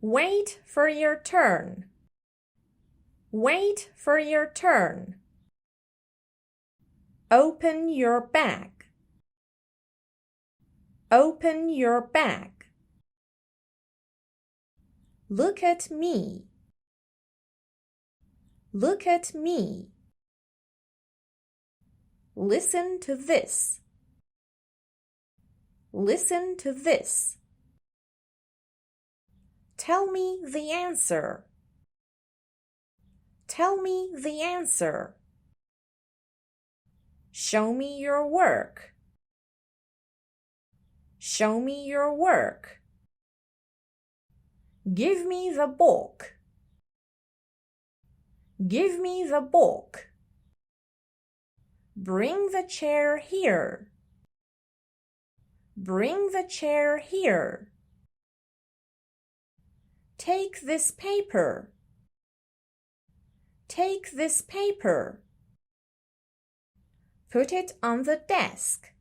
Wait for your turn. Wait for your turn. Open your bag. Open your bag. Look at me. Look at me. Listen to this. Listen to this. Tell me the answer. Tell me the answer. Show me your work. Show me your work. Give me the book. Give me the book. Bring the chair here. Bring the chair here. Take this paper. Take this paper. Put it on the desk.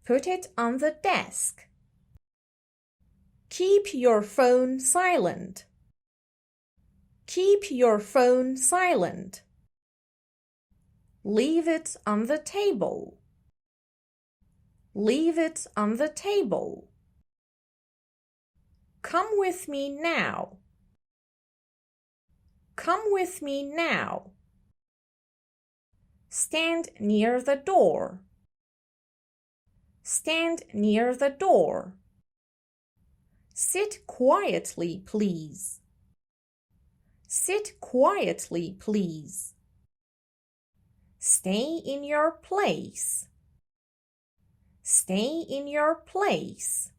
Put it on the desk. Keep your phone silent. Keep your phone silent. Leave it on the table. Leave it on the table. Come with me now. Come with me now. Stand near the door. Stand near the door. Sit quietly, please. Sit quietly, please. Stay in your place. Stay in your place.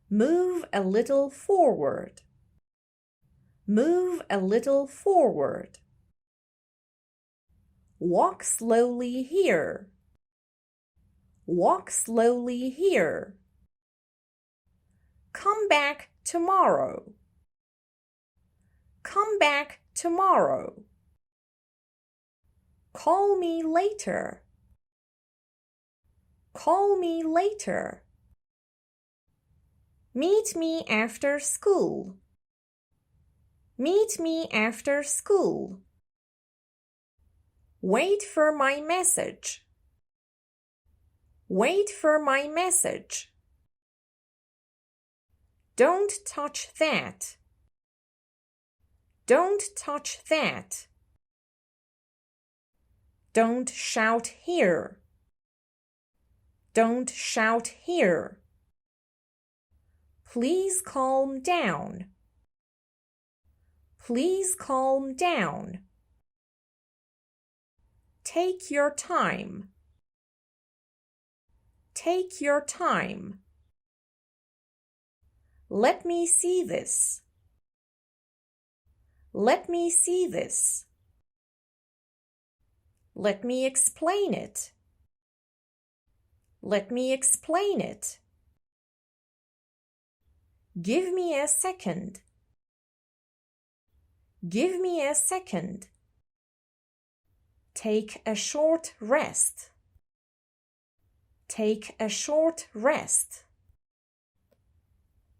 Move a little forward. Move a little forward. Walk slowly here. Walk slowly here. Come back tomorrow. Come back tomorrow. Call me later. Call me later. Meet me after school. Meet me after school. Wait for my message. Wait for my message. Don't touch that. Don't touch that. Don't shout here. Don't shout here. Please calm down. Please calm down. Take your time. Take your time. Let me see this. Let me see this. Let me explain it. Let me explain it. Give me a second. Give me a second. Take a short rest. Take a short rest.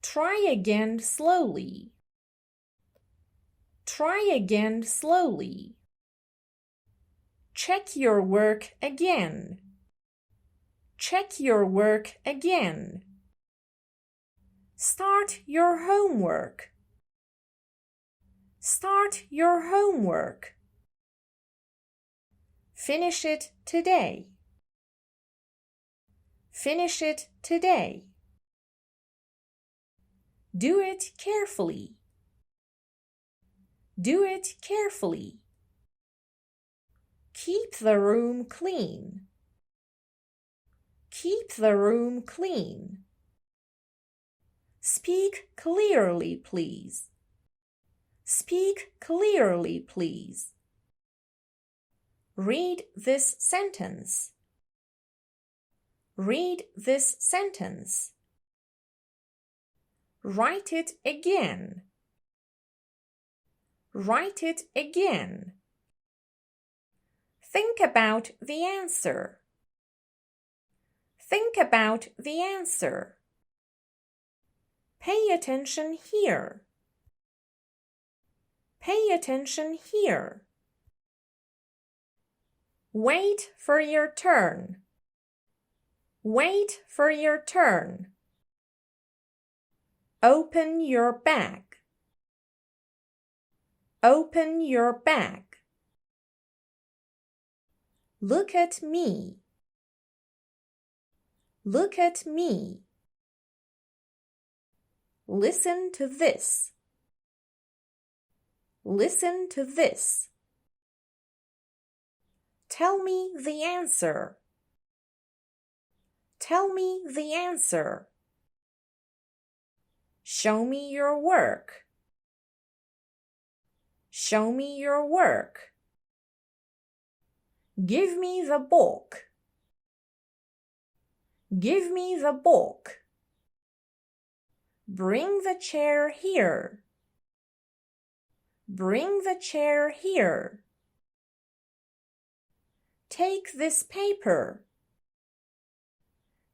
Try again slowly. Try again slowly. Check your work again. Check your work again. Start your homework. Start your homework. Finish it today. Finish it today. Do it carefully. Do it carefully. Keep the room clean. Keep the room clean. Speak clearly, please. Speak clearly, please. Read this sentence. Read this sentence. Write it again. Write it again. Think about the answer. Think about the answer. Pay attention here. Pay attention here. Wait for your turn. Wait for your turn. Open your bag. Open your bag. Look at me. Look at me. Listen to this. Listen to this. Tell me the answer. Tell me the answer. Show me your work. Show me your work. Give me the book. Give me the book. Bring the chair here. Bring the chair here. Take this paper.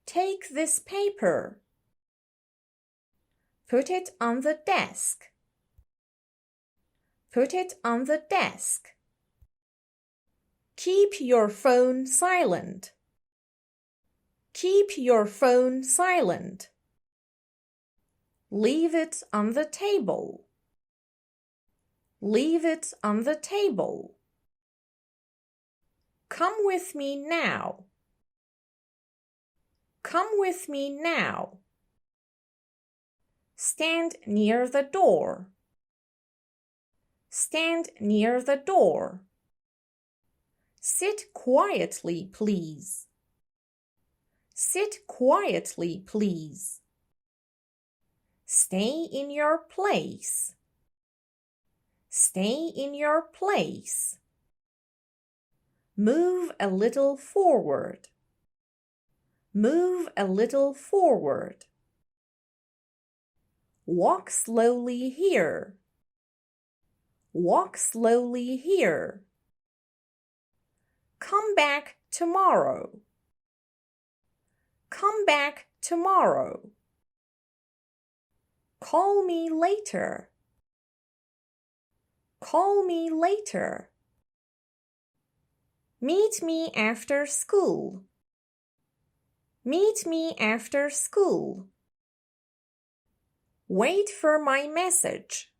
Take this paper. Put it on the desk. Put it on the desk. Keep your phone silent. Keep your phone silent. Leave it on the table. Leave it on the table. Come with me now. Come with me now. Stand near the door. Stand near the door. Sit quietly, please. Sit quietly, please. Stay in your place. Stay in your place. Move a little forward. Move a little forward. Walk slowly here. Walk slowly here. Come back tomorrow. Come back tomorrow. Call me later. Call me later. Meet me after school. Meet me after school. Wait for my message.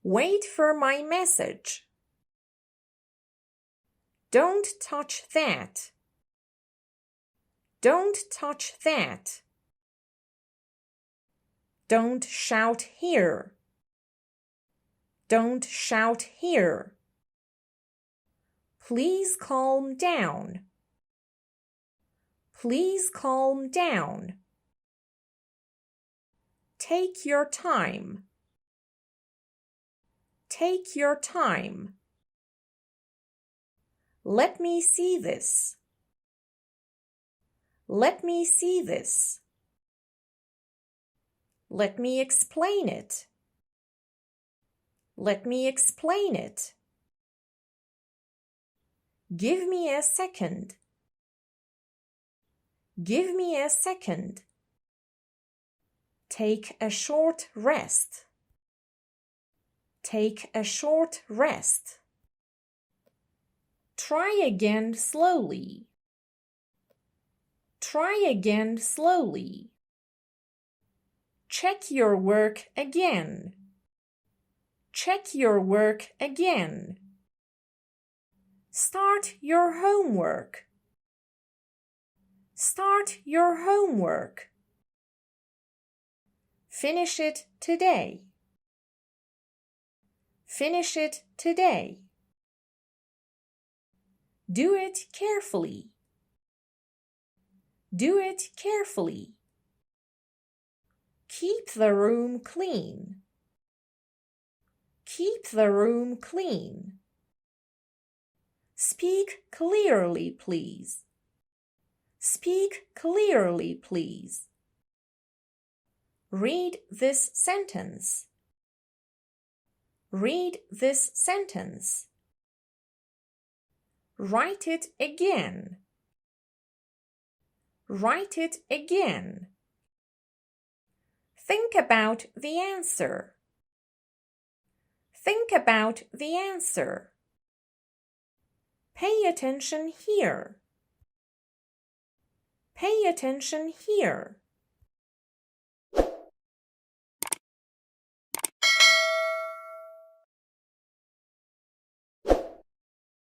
Wait for my message. Don't touch that. Don't touch that. Don't shout here. Don't shout here. Please calm down. Please calm down. Take your time. Take your time. Let me see this. Let me see this. Let me explain it. Let me explain it. Give me a second. Give me a second. Take a short rest. Take a short rest. Try again slowly. Try again slowly. Check your work again. Check your work again. Start your homework. Start your homework. Finish it today. Finish it today. Do it carefully. Do it carefully. Keep the room clean. Keep the room clean. Speak clearly, please. Speak clearly, please. Read this sentence. Read this sentence. Write it again. Write it again. Think about the answer. Think about the answer. Pay attention here. Pay attention here.